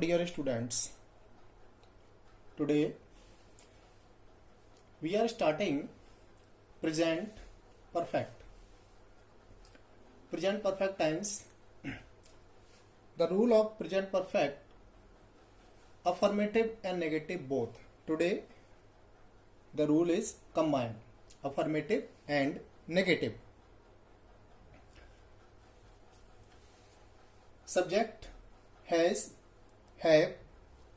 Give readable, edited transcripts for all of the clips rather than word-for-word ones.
dear students, today we are starting present perfect. Present perfect tense. The rule of present perfect, affirmative and negative both. Today the rule is combined, affirmative and negative. Subject has, have,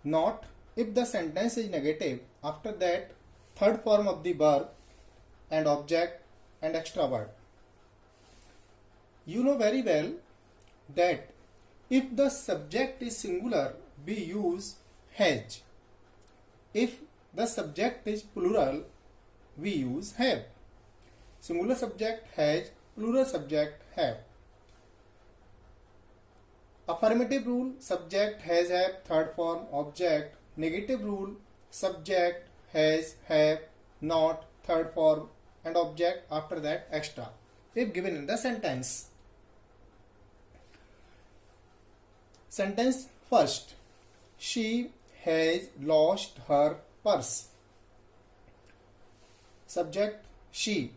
not. If the sentence is negative, after that third form of the verb and object and extra word. You know very well that if the subject is singular, we use has. If the subject is plural, we use have. Singular subject has, plural subject have. Affirmative rule, subject has, have, third form, object. Negative rule, subject has, have, not, third form and object, after that extra, if given in the sentence. Sentence first. She has lost her purse. Subject she.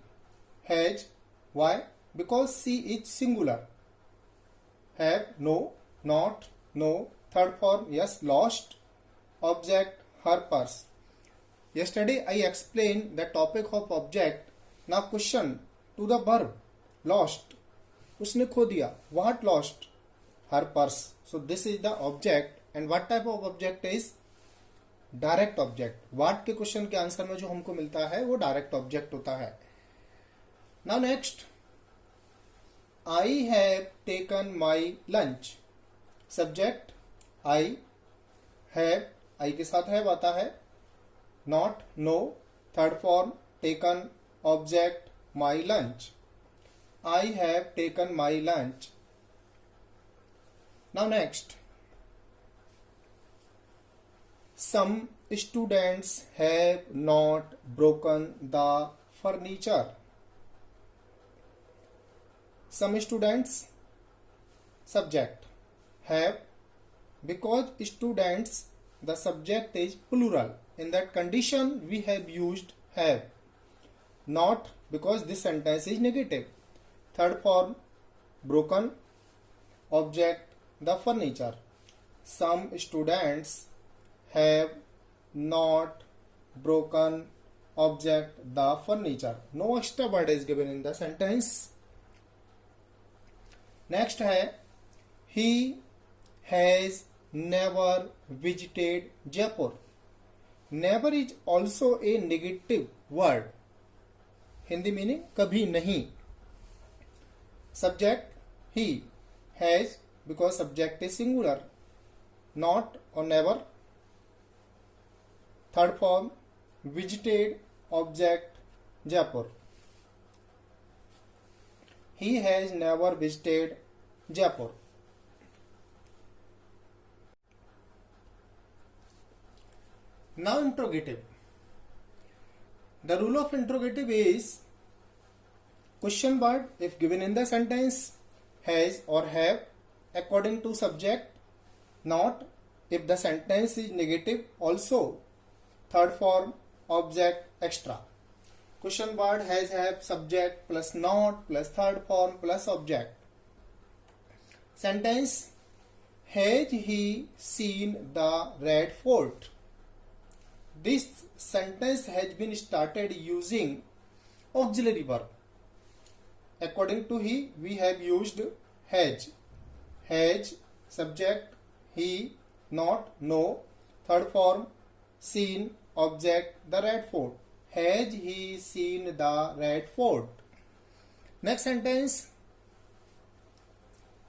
Has. Why? Because she is singular. Have, no. Not, no. Third form, yes, lost. Object, her purse. Yesterday I explained the topic of object. Now question to the verb. Lost. उसने खो दिया. What lost? Her purse. So this is the object. And what type of object is? Direct object. What के question के answer में जो हमको मिलता है वो डायरेक्ट ऑब्जेक्ट होता है. Now next. I have taken my lunch. Subject I. Have, I के साथ have आता है. Not, no. Third form, taken, object, my lunch. I have taken my lunch. Now next. Some students have not broken the furniture. Some students, subject, have, because students, the subject is plural. In that condition we have used have. Not, because this sentence is negative. Third form, broken, object, the furniture. Some students have not broken, object, the furniture. No extra word is given in the sentence. Next है, he has never visited Jaipur. Never is also a negative word. Hindi meaning कभी नहीं. Subject he. Has, because subject is singular. Not or never. Third form, visited, object, Jaipur. He has never visited Jaipur. Now interrogative. The rule of interrogative is question word if given in the sentence, has or have according to subject, not if the sentence is negative also, third form, object, extra. Question word has, have, subject plus not plus third form plus object. Sentence, has he seen the red fort? This sentence has been started using auxiliary verb. According to he, we have used has. Has, subject, he, not, no. Third form, seen, object, the red fort. Has he seen the red fort? Next sentence.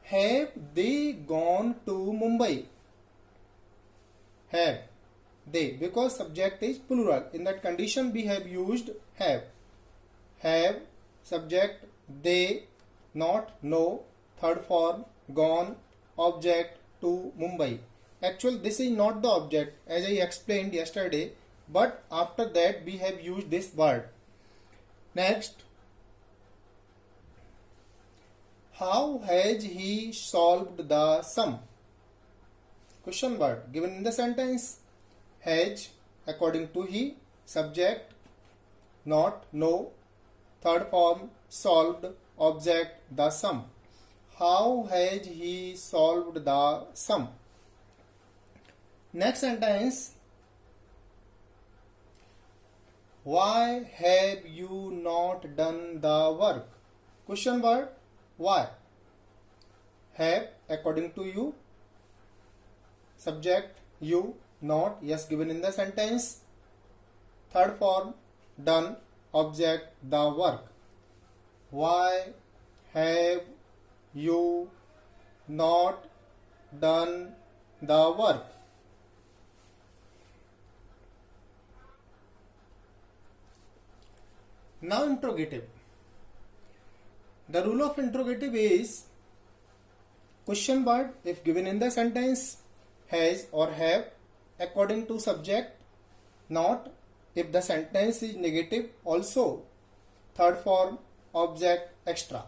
Have they gone to Mumbai? Have. They, because subject is plural. In that condition we have used have. Have, subject, they, not, no. Third form, gone, object, to Mumbai. Actually this is not the object as I explained yesterday, but after that we have used this word. Next. How has he solved the sum? Question word given in the sentence. Has according to he. Subject not, no. Third form solved. Object the sum. How has he solved the sum? Next sentence. Why have you not done the work? Question word. Why? Have according to you. Subject you. Not yes given in the sentence. Third form done. Object the work. Why have you not done the work? Now interrogative. The rule of interrogative is question word if given in the sentence. Has or have according to subject. Not if the sentence is negative also. Third form object extra.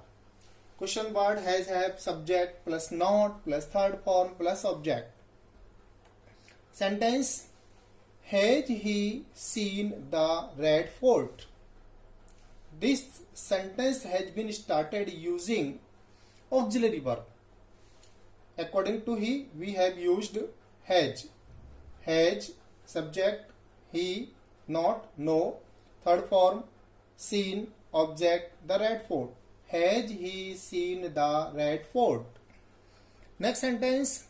Question word has, have, subject plus not plus third form plus object. Sentence. Has he seen the red fort? This sentence has been started using auxiliary verb. According to he, we have used has. Has, subject, he, not, no. Third form, seen, object, the red fort. Has he seen the red fort? Next sentence.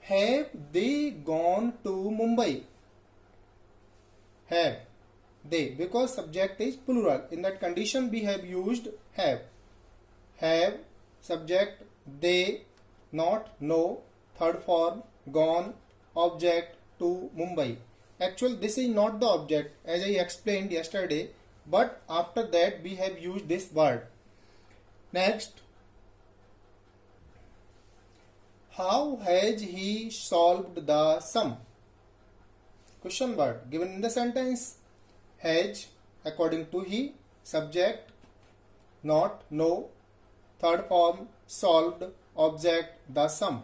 Have they gone to Mumbai? Have. They, because subject is plural. In that condition we have used have. Have, subject, they, not, no. Third form, gone, object, to Mumbai. Actually this is not the object as I explained yesterday, but after that we have used this word. Next. How has he solved the sum? Question word given in the sentence. Has according to he. Subject not, no. Third form solved. Object the sum.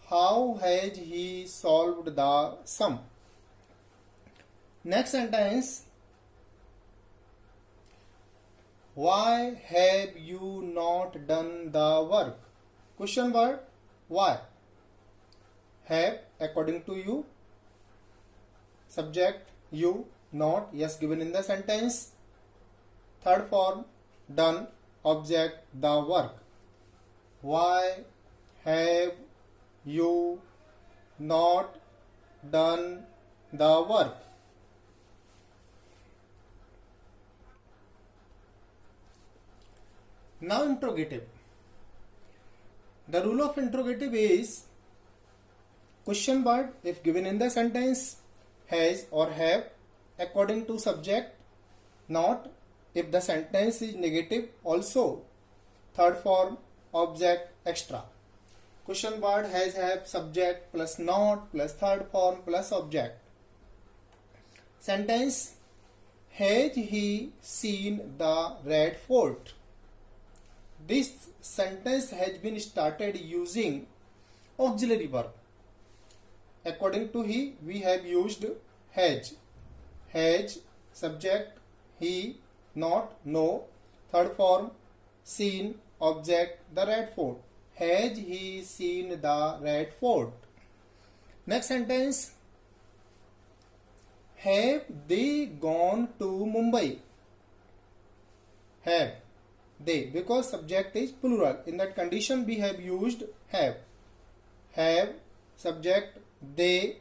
How has he solved the sum? Next sentence. Why have you not done the work? Question word. Why? Have according to you. Subject you. Not yes given in the sentence. Third form done. Object the work. Why have you not done the work? Now interrogative. The rule of interrogative is question word if given in the sentence. Has or have according to subject. Not if the sentence is negative also. Third form object extra. Question word has, have, subject plus not plus third form plus object. Sentence. Has he seen the red fort? This sentence has been started using auxiliary verb. According to he, we have used has. Has, subject, he, not, no. Third form, seen, object, the red fort. Has he seen the red fort? Next sentence. Have they gone to Mumbai? Have. They, because subject is plural. In that condition we have used have. Have, subject, they,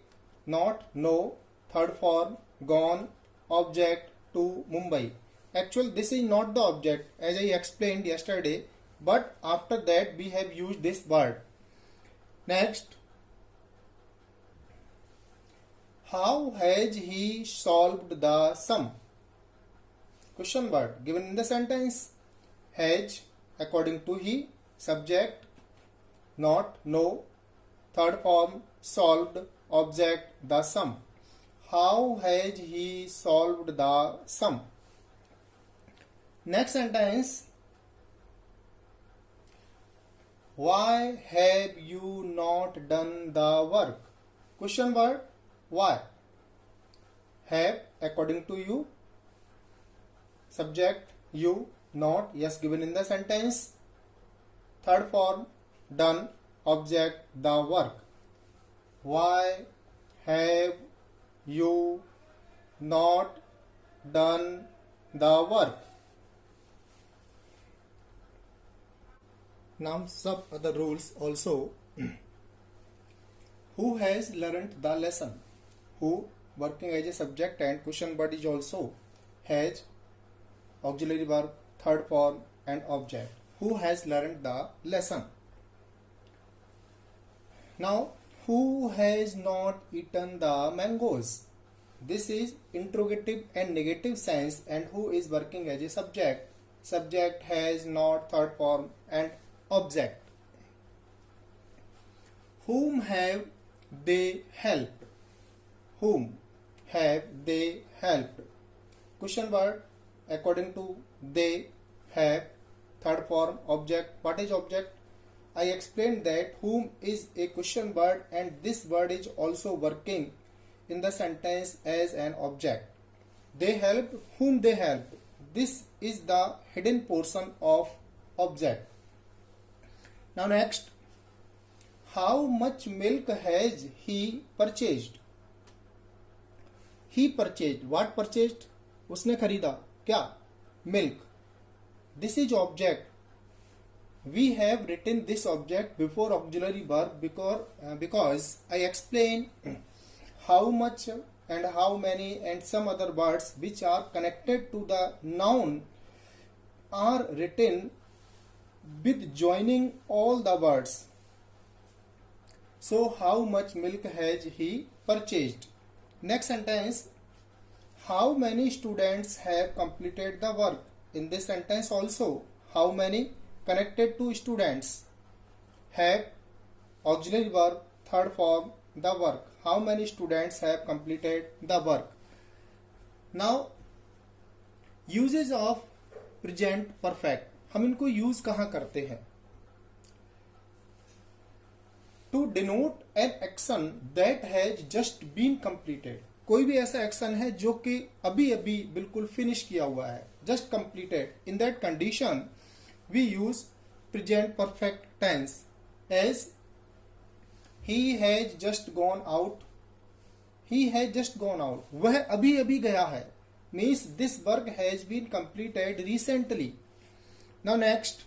not, no. Third form, gone, object, to Mumbai. Actually this is not the object as I explained yesterday, but after that we have used this word. Next. How has he solved the sum? Question word given in the sentence. Has according to he, subject, not, no. Third form solved, object, the sum. How has he solved the sum? Next sentence. Why have you not done the work? Question word why. Have according to you. Subject you. Not yes given in the sentence. Third form done. Object the work. Why have you not done the work? Now some other rules also. Who has learnt the lesson? Who working as a subject and question word is also has auxiliary verb, third form and object. Who has learnt the lesson? Now who has not eaten the mangoes? This is interrogative and negative sense, and who is working as a subject. Subject has not, third form and object. Whom have they helped? Whom have they helped? Question word according to they, have, third form, object. What is object? I explained that whom is a question word and this word is also working in the sentence as an object. They helped, whom they helped. This is the hidden portion of object. Now next, how much milk has he purchased? He purchased. What purchased? उसने खरीदा क्या? Milk. This is object. We have written this object before auxiliary verb because I explained how much and how many and some other words which are connected to the noun are written with joining all the words. So how much milk has he purchased? Next sentence, how many students have completed the work? In this sentence also, how many connected to students, have auxiliary verb, third form, the work. How many students have completed the work? Now uses of present perfect, हम इनको use कहाँ करते हैं? To denote an action that has just been completed. कोई भी ऐसा action है जो कि अभी अभी बिल्कुल फिनिश किया हुआ है, just completed. In that condition we use present perfect tense as he has just gone out. He has just gone out. वह अभी अभी गया है. Means this work has been completed recently. Now next,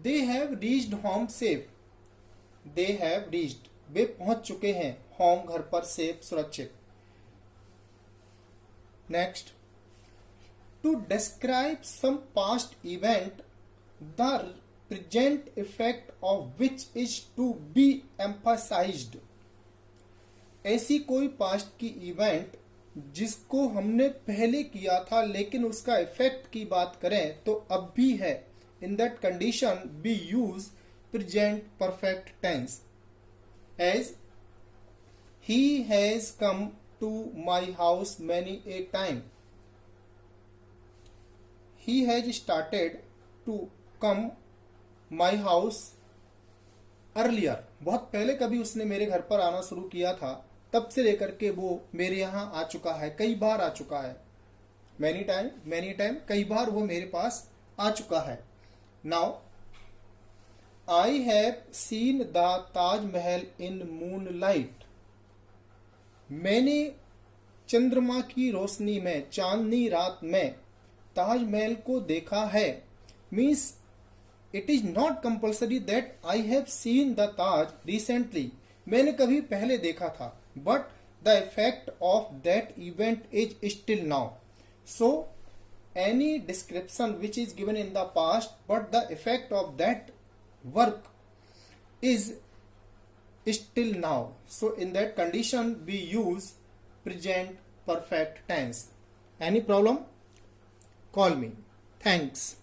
they have reached home safe. They have reached. वे पहुंच चुके हैं home घर पर safe सुरक्षित. Next, to describe some past event, the present effect of which is to be emphasized. ऐसी कोई past की event जिसको हमने पहले किया था लेकिन उसका इफेक्ट की बात करें तो अब भी है. In that condition we use present perfect tense as he has come to my house many a time. He has started to come my house earlier. बहुत पहले कभी उसने मेरे घर पर आना शुरू किया था, तब से लेकर के वो मेरे यहाँ आ चुका है, कई बार आ चुका है. मैनी टाइम कई बार वो मेरे पास आ चुका है. Now I have seen the Taj Mahal in moonlight. मैंने चंद्रमा की रोशनी में, चांदनी रात में ताजमहल को देखा है. Means it is not compulsory that I have seen the Taj recently. मैंने कभी पहले देखा था, but the effect of that event is still now. So any description which is given in the past but the effect of that work is still now. So in that condition we use present perfect tense. Any problem? Call me. Thanks.